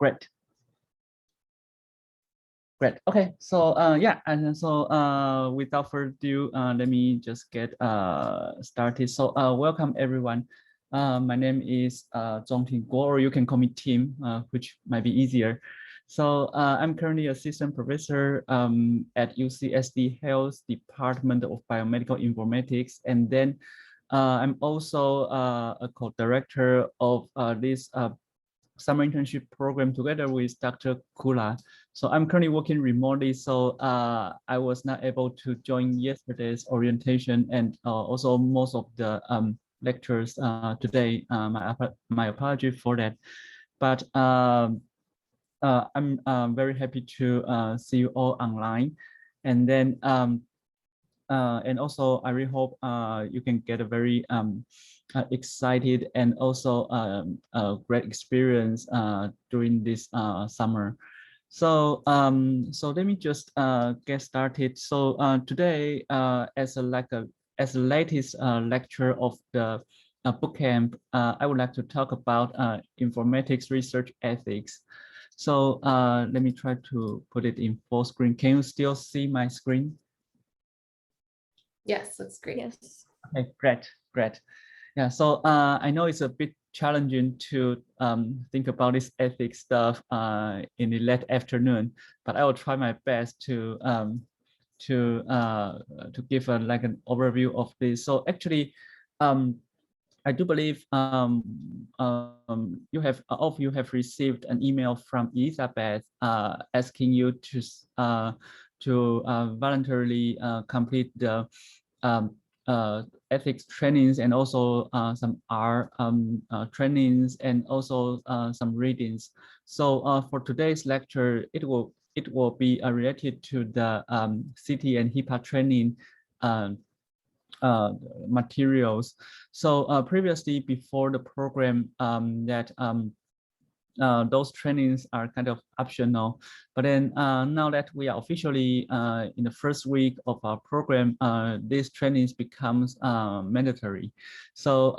Great. Great. Okay. So yeah, and so without further ado, let me just get started. So welcome everyone. My name is Zhongting Guo, or you can call me Tim, which might be easier. So I'm currently assistant professor at UCSD Health Department of Biomedical Informatics, and then I'm also a co-director of this summer internship program together with Dr. Kula. So I'm currently working remotely, so I was not able to join yesterday's orientation and also most of the lectures today. My apology for that, but I'm very happy to see you all online, and then and also I really hope you can get a very excited and also great experience during this summer. So so let me just get started. So today as the latest lecture of the bootcamp, I would like to talk about informatics research ethics. So let me try to put it in full screen. Can you still see my screen? Yes, that's great. Yes. Okay, great. Yeah, so I know it's a bit challenging to think about this ethics stuff in the late afternoon, but I will try my best to give like an overview of this. So actually, I do believe you have all of you have received an email from Elizabeth asking you to voluntarily complete the ethics trainings and also some R trainings and also some readings. So for today's lecture, it will be related to the CT and HIPAA training materials. So previously, before the program, those trainings are kind of optional, but then now that we are officially in the first week of our program, these trainings becomes mandatory. So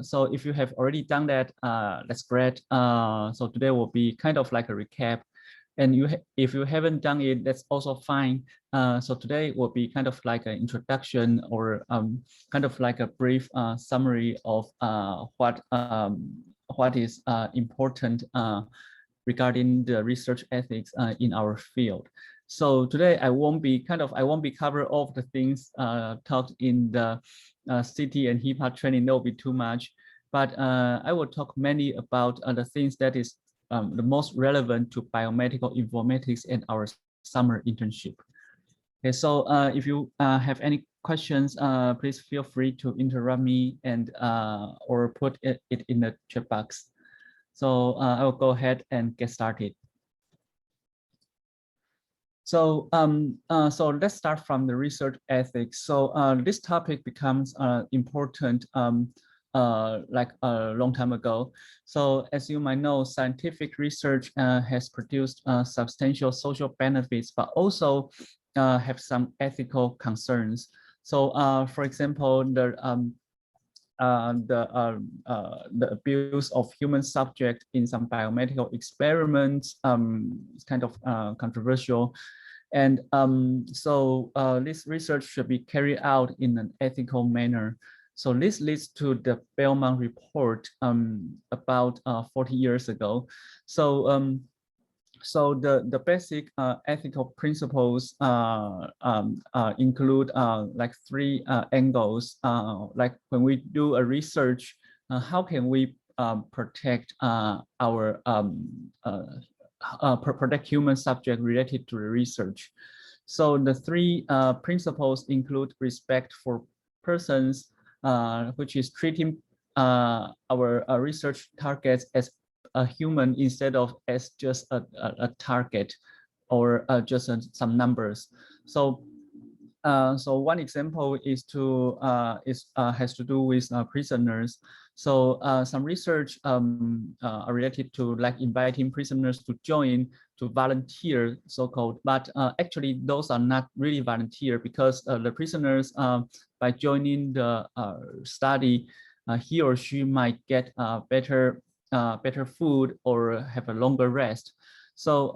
so if you have already done that, that's great. So today will be kind of like a recap. And if you haven't done it, that's also fine. So today will be kind of like an introduction or kind of like a brief summary of what is important regarding the research ethics in our field. So today I won't be cover all of the things taught in the CT and HIPAA training. That will be too much, but I will talk mainly about the things that is the most relevant to biomedical informatics and our summer internship. Okay, so if you have any questions, please feel free to interrupt me and or put it in the chat box. So I will go ahead and get started. So so let's start from the research ethics. So this topic becomes important like a long time ago. So as you might know, scientific research has produced substantial social benefits, but also have some ethical concerns. So for example, the abuse of human subject in some biomedical experiments is kind of controversial. And so this research should be carried out in an ethical manner. So this leads to the Belmont report about 40 years ago. So so the basic ethical principles include like three angles. Like when we do a research, how can we protect our protect human subject related to the research? So the three principles include respect for persons, which is treating our research targets as a human instead of as just a target or just some numbers. So so one example is has to do with prisoners. So some research are related to like inviting prisoners to join to volunteer, so-called, but actually those are not really volunteer, because the prisoners by joining the study, he or she might get better better food or have a longer rest. So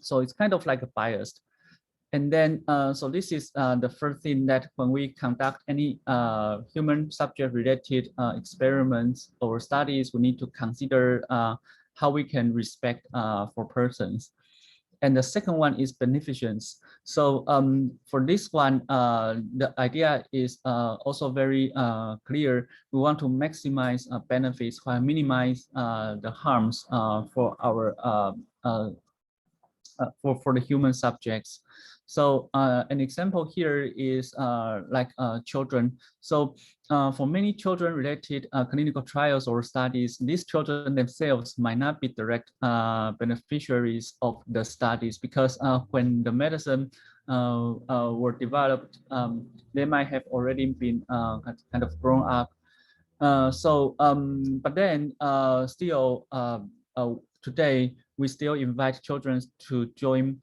so it's kind of like a biased. And then, so this is the first thing that when we conduct any human subject related experiments or studies, we need to consider how we can respect for persons. And the second one is beneficence. So for this one, the idea is also very clear. We want to maximize benefits while minimize the harms for our for the human subjects. So an example here is like children. So for many children related clinical trials or studies, these children themselves might not be direct beneficiaries of the studies, because when the medicine were developed, they might have already been kind of grown up. But then still today, we still invite children to join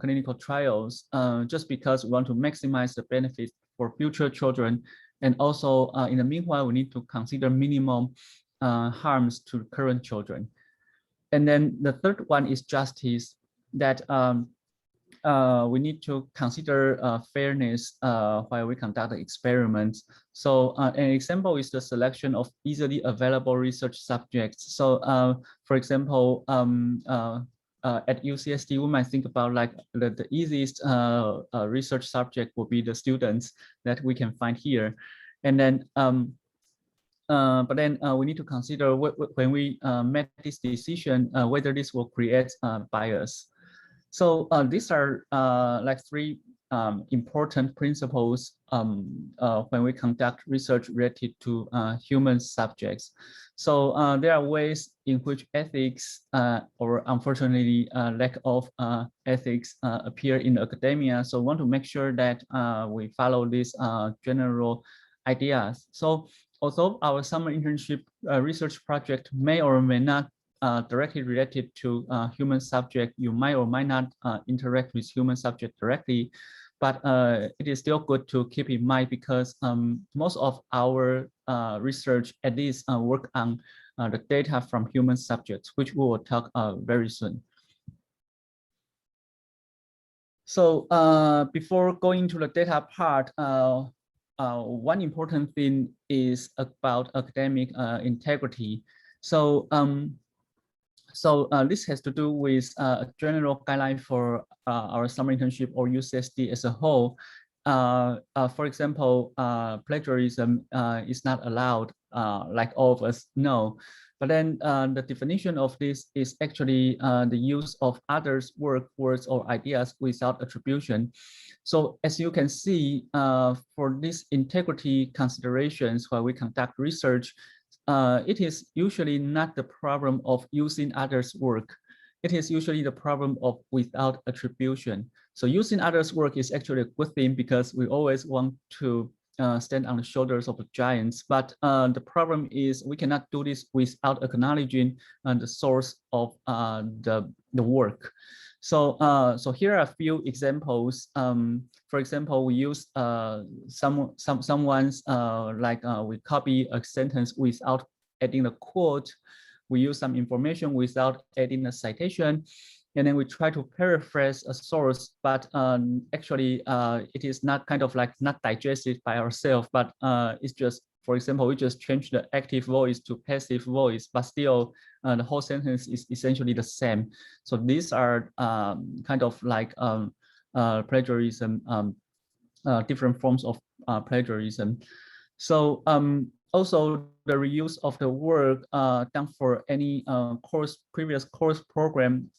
clinical trials just because we want to maximize the benefits for future children. And also in the meanwhile, we need to consider minimum harms to current children. And then the third one is justice, that we need to consider fairness while we conduct the experiments. So an example is the selection of easily available research subjects. So for example, at UCSD, we might think about like the easiest research subject will be the students that we can find here. And then but then we need to consider when we make this decision, whether this will create bias. So these are like three important principles when we conduct research related to human subjects. So there are ways in which ethics or unfortunately lack of ethics appear in academia. So we want to make sure that we follow these general ideas. So although our summer internship research project may or may not directly related to human subject, you might or might not interact with human subject directly, but it is still good to keep in mind, because most of our research at least work on the data from human subjects, which we will talk very soon. So before going to the data part, one important thing is about academic integrity. So this has to do with a general guideline for our summer internship or UCSD as a whole. For example, plagiarism is not allowed, like all of us know. But then the definition of this is actually the use of others' work, words, or ideas without attribution. So as you can see, for these integrity considerations while we conduct research, it is usually not the problem of using others' work. It is usually the problem of without attribution. So using others' work is actually a good thing, because we always want to stand on the shoulders of the giants. But the problem is we cannot do this without acknowledging the source of the work. So so here are a few examples. For example, we use someone's like we copy a sentence without adding a quote. We use some information without adding a citation, and then we try to paraphrase a source, but actually it is not kind of like not digested by ourselves, but it's just, for example, we just change the active voice to passive voice, but still the whole sentence is essentially the same. So these are kind of like plagiarism, different forms of plagiarism. So also the reuse of the work done for any previous course program,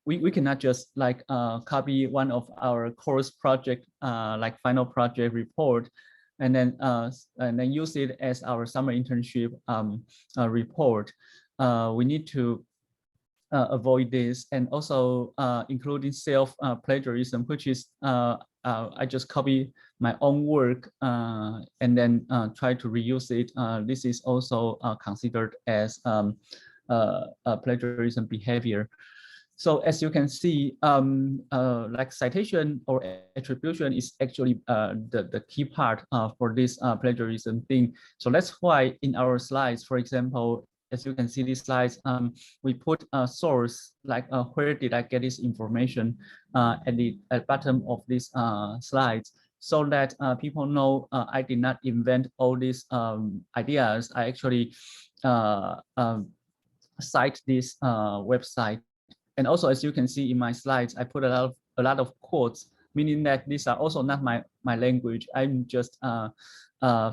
we cannot just like copy one of our course project, like final project report, and then use it as our summer internship report. We need to avoid this, and also including self plagiarism, which is I just copy my own work and then try to reuse it. This is also considered as plagiarism behavior. So as you can see, like citation or attribution is actually the key part for this plagiarism thing. So that's why in our slides, for example, as you can see these slides, we put a source like where did I get this information at the bottom of these slides, so that people know I did not invent all these ideas. I actually cite this website. And also, as you can see in my slides, I put a lot of quotes, meaning that these are also not my language. I'm just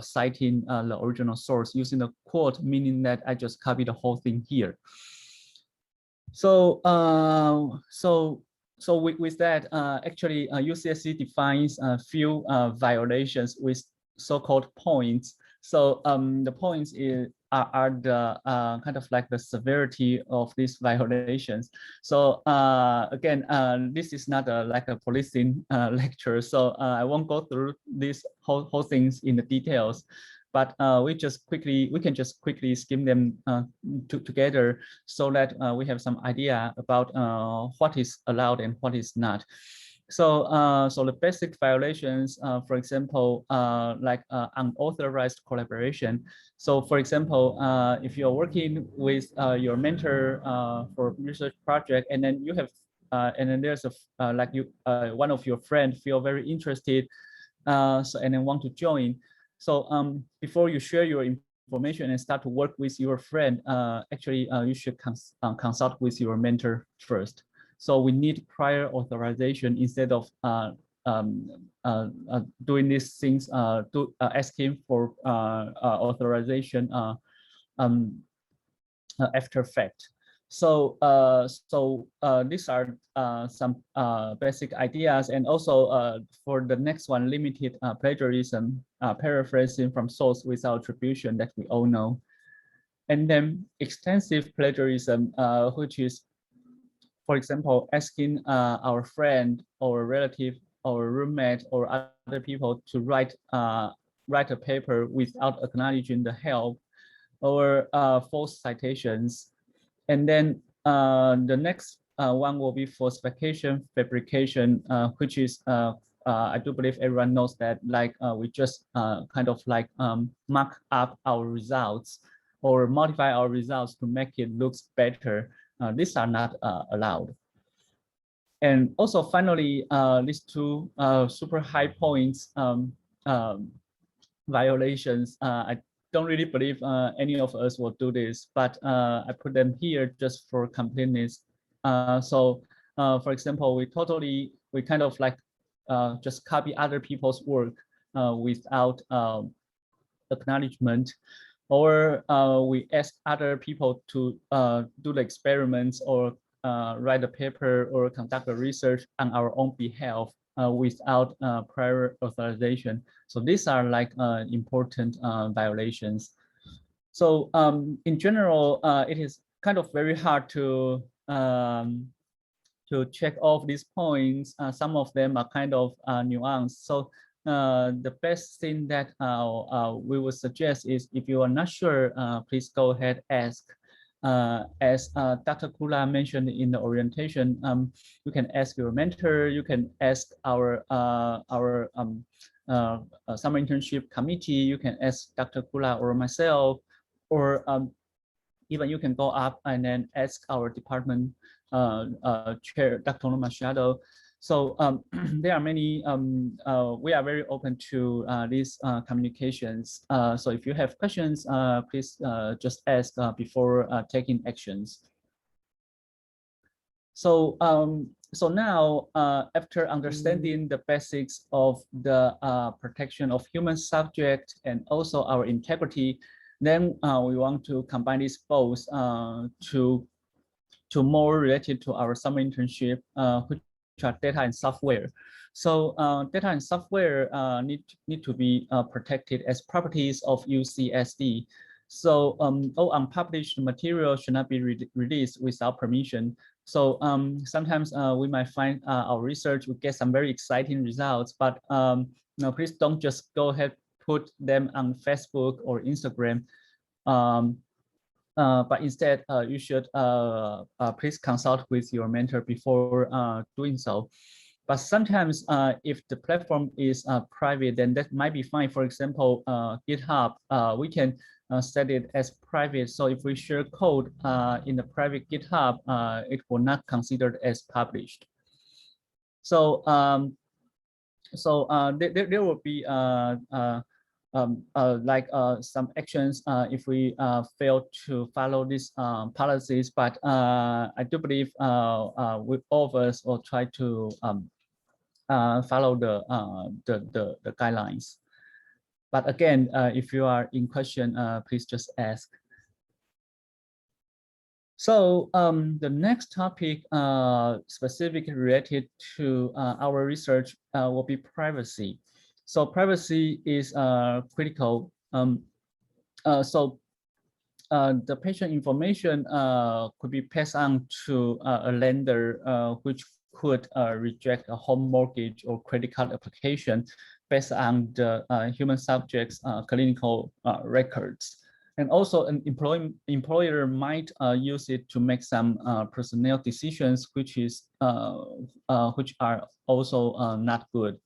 citing the original source using the quote, meaning that I just copy the whole thing here. So with that, actually, UCSD defines a few violations with so-called points. So the points are the kind of like the severity of these violations. So again, this is not like a policing lecture, so I won't go through these whole things in the details, but we can just quickly skim them together, so that we have some idea about what is allowed and what is not. So so the basic violations, for example, like unauthorized collaboration. So for example, if you're working with your mentor for research project, and then you have and then there's a like you one of your friends feel very interested, so and then want to join. So before you share your information and start to work with your friend, actually you should consult with your mentor first. So we need prior authorization instead of doing these things, asking for authorization after fact. So these are some basic ideas, and also for the next one, limited plagiarism, paraphrasing from source without attribution, that we all know. And then extensive plagiarism, which is, for example, asking our friend or relative or roommate or other people to write a paper without acknowledging the help, or false citations. And then the next one will be falsification, fabrication, which is I do believe everyone knows that, like we just kind of like mark up our results or modify our results to make it looks better. These are not allowed. And also finally, these two super high points violations. I don't really believe any of us will do this, but I put them here just for completeness. So for example, we kind of like just copy other people's work without acknowledgement, or we ask other people to do the experiments or write a paper or conduct a research on our own behalf without prior authorization. So these are like important violations. So in general, it is kind of very hard to check off these points. Some of them are kind of nuanced. So the best thing that we would suggest is, if you are not sure, please go ahead, ask. As Dr. Kula mentioned in the orientation, you can ask your mentor, you can ask our summer internship committee, you can ask Dr. Kula or myself, or even you can go up and then ask our department chair, Dr. Machado. So there are many, we are very open to these communications. So if you have questions, please just ask before taking actions. So so now, after understanding the basics of the protection of human subject and also our integrity, then we want to combine these both to more related to our summer internship, which are data and software. So data and software need to be protected as properties of UCSD. So all unpublished material should not be released without permission. So sometimes we might find our research will get some very exciting results, but no, please don't just go ahead, put them on Facebook or Instagram. But instead, you should please consult with your mentor before doing so. But sometimes if the platform is private, then that might be fine. For example, GitHub, we can set it as private. So if we share code in the private GitHub, it will not considered as published. So there will be some actions if we fail to follow these policies. But I do believe we all of us will try to follow the guidelines. But again, if you are in question, please just ask. So the next topic specifically related to our research will be privacy. So privacy is critical. The patient information could be passed on to a lender which could reject a home mortgage or credit card application based on the human subjects clinical records. And also an employer might use it to make some personnel decisions, which are also not good.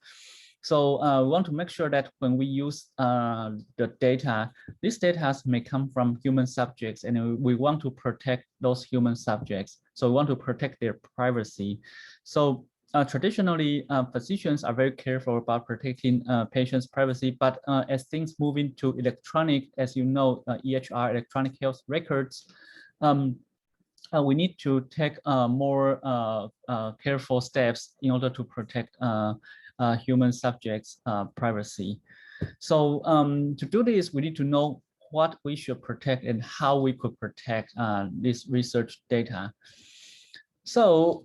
So we want to make sure that when we use the data, these data may come from human subjects, and we want to protect those human subjects. So we want to protect their privacy. So traditionally, physicians are very careful about protecting patients' privacy, but as things move into electronic, as you know, EHR, electronic health records, we need to take more careful steps in order to protect human subjects' privacy. So to do this, we need to know what we should protect and how we could protect this research data. So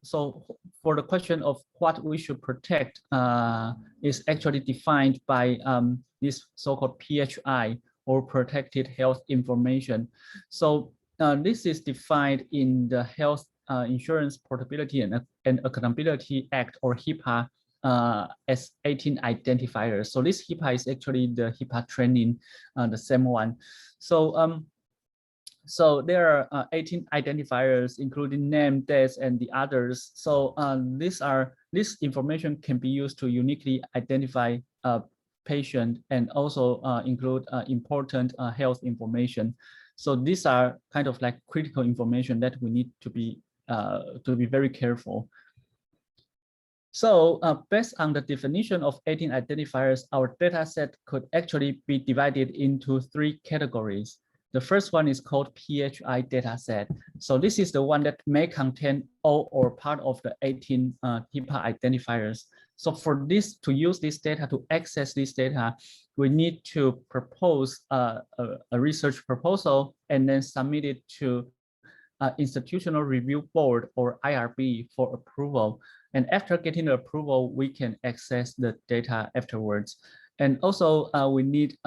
so for the question of what we should protect is actually defined by this so-called PHI, or protected health information. So this is defined in the Health Insurance Portability and Accountability Act, or HIPAA, as 18 identifiers. So this HIPAA is actually the HIPAA training, the same one. So so there are 18 identifiers, including name, dates, and the others. So this information can be used to uniquely identify a patient and also include important health information. So these are kind of like critical information that we need to be very careful. So based on the definition of 18 identifiers, our data set could actually be divided into 3 categories. The first one is called PHI dataset. So this is the one that may contain all or part of the 18 HIPAA identifiers. So for this, to use this data, to access this data, we need to propose a research proposal and then submit it to Institutional Review Board, or IRB, for approval. And after getting the approval, we can access the data afterwards. And also we need,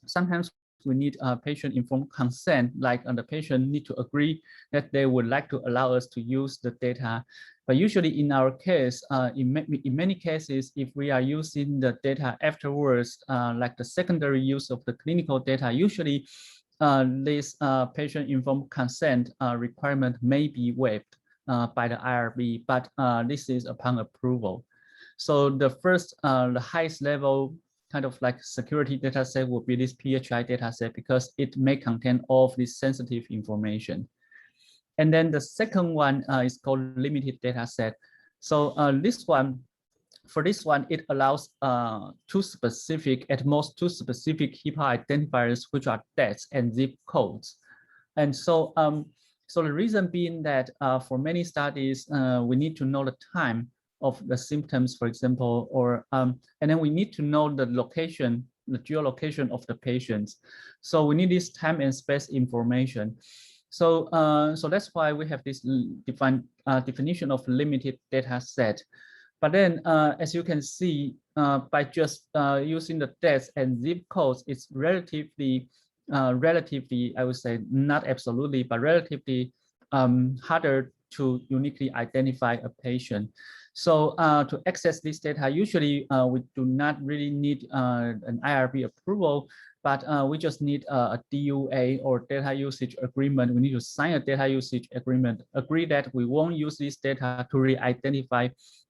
sometimes we need patient informed consent, like the patient need to agree that they would like to allow us to use the data. But usually in our case, in many cases, if we are using the data afterwards, like the secondary use of the clinical data, usually this patient informed consent requirement may be waived by the IRB, but this is upon approval. So the first, the highest level kind of like security data set will be this PHI data set, because it may contain all of this sensitive information. And then the second one is called limited data set. So this one, for this one, it allows at most two specific HIPAA identifiers, which are dates and zip codes. And so, so the reason being that for many studies, we need to know the time of the symptoms, for example, or and then we need to know the location, the geolocation of the patients. So we need this time and space information. So so that's why we have this defined definition of limited data set. But then, as you can see, by just using the dates and zip codes, it's relatively, I would say, not absolutely, but relatively harder to uniquely identify a patient. So to access this data, usually we do not really need an IRB approval. but we just need a DUA or data usage agreement. We need to sign a data usage agreement, agree that we won't use this data to re-identify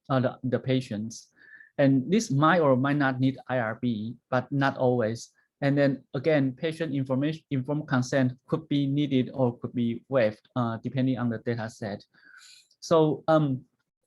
the patients. And this might or might not need IRB, but not always. And then again, patient information, informed consent could be needed or could be waived depending on the data set. So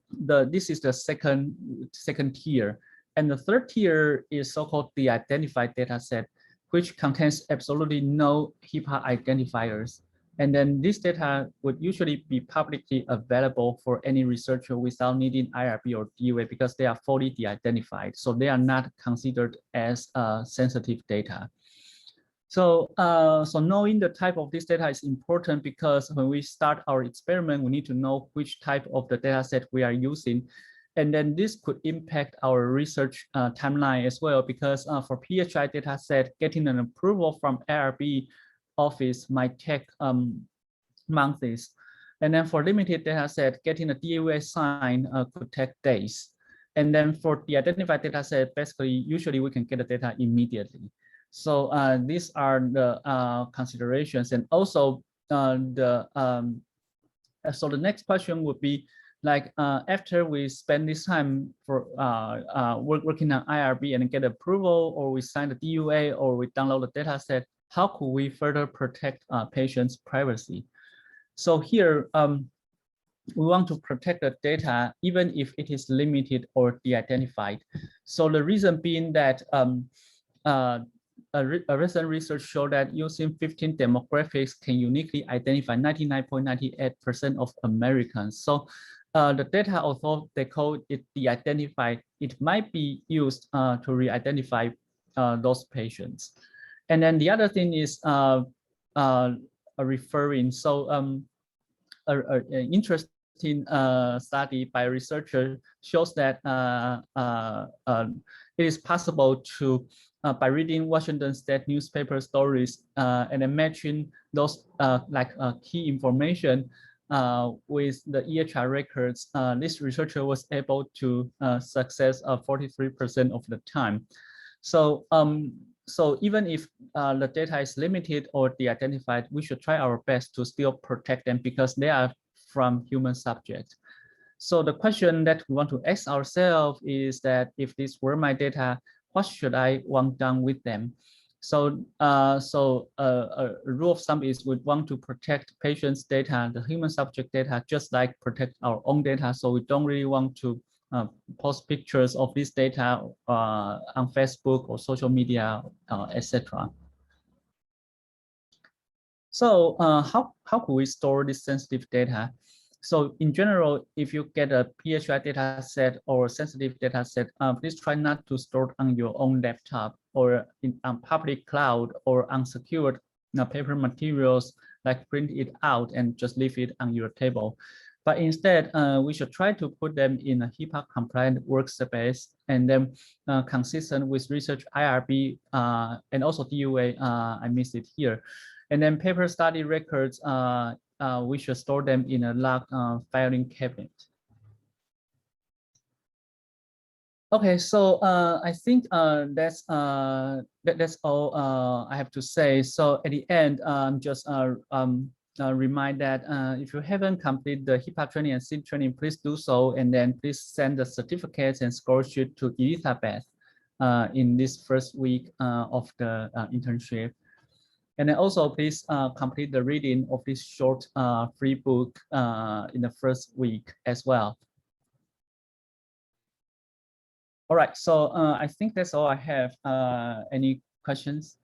this is the second tier. And the third tier is so-called de-identified data set, which contains absolutely no HIPAA identifiers. And then this data would usually be publicly available for any researcher without needing IRB or DUA because they are fully de-identified. So they are not considered as sensitive data. So, so knowing the type of this data is important because when we start our experiment, we need to know which type of the data set we are using. And then this could impact our research timeline as well, because for PHI data set, getting an approval from IRB office might take months. And then for limited data set, getting a DUA sign could take days. And then for the identified data set, basically, usually we can get the data immediately. So these are the considerations. And also so the next question would be, like after we spend this time for working on IRB and get approval, or we sign the DUA, or we download the data set, how could we further protect patients' privacy? So here, we want to protect the data even if it is limited or de-identified. So the reason being that a recent research showed that using 15 demographics can uniquely identify 99.98% of Americans. So the data, although they call it de-identified, it might be used to re-identify those patients. And then the other thing is referring. So an interesting study by a researcher shows that it is possible to, by reading Washington State newspaper stories and then matching those key information with the EHR records, this researcher was able to success 43% of the time. So so even if the data is limited or de-identified, we should try our best to still protect them because they are from human subjects. So the question that we want to ask ourselves is that if these were my data, what should I want done with them? So a rule of thumb is we want to protect patients' data, the human subject data, just like protect our own data. So we don't really want to post pictures of this data on Facebook or social media, etc. So how could we store this sensitive data? So in general, if you get a PHI data set or sensitive data set, please try not to store it on your own laptop or on public cloud or unsecured paper materials, like print it out and just leave it on your table. But instead, we should try to put them in a HIPAA compliant workspace and then consistent with research IRB and also DUA, I missed it here. And then paper study records, we should store them in a locked filing cabinet. Okay, so I think that's all I have to say. So at the end, just remind that if you haven't completed the HIPAA training and SID training, please do so, and then please send the certificates and score sheet to Elizabeth in this first week of the internship. And then also please complete the reading of this short free book in the first week as well. All right, so I think that's all I have. Any questions?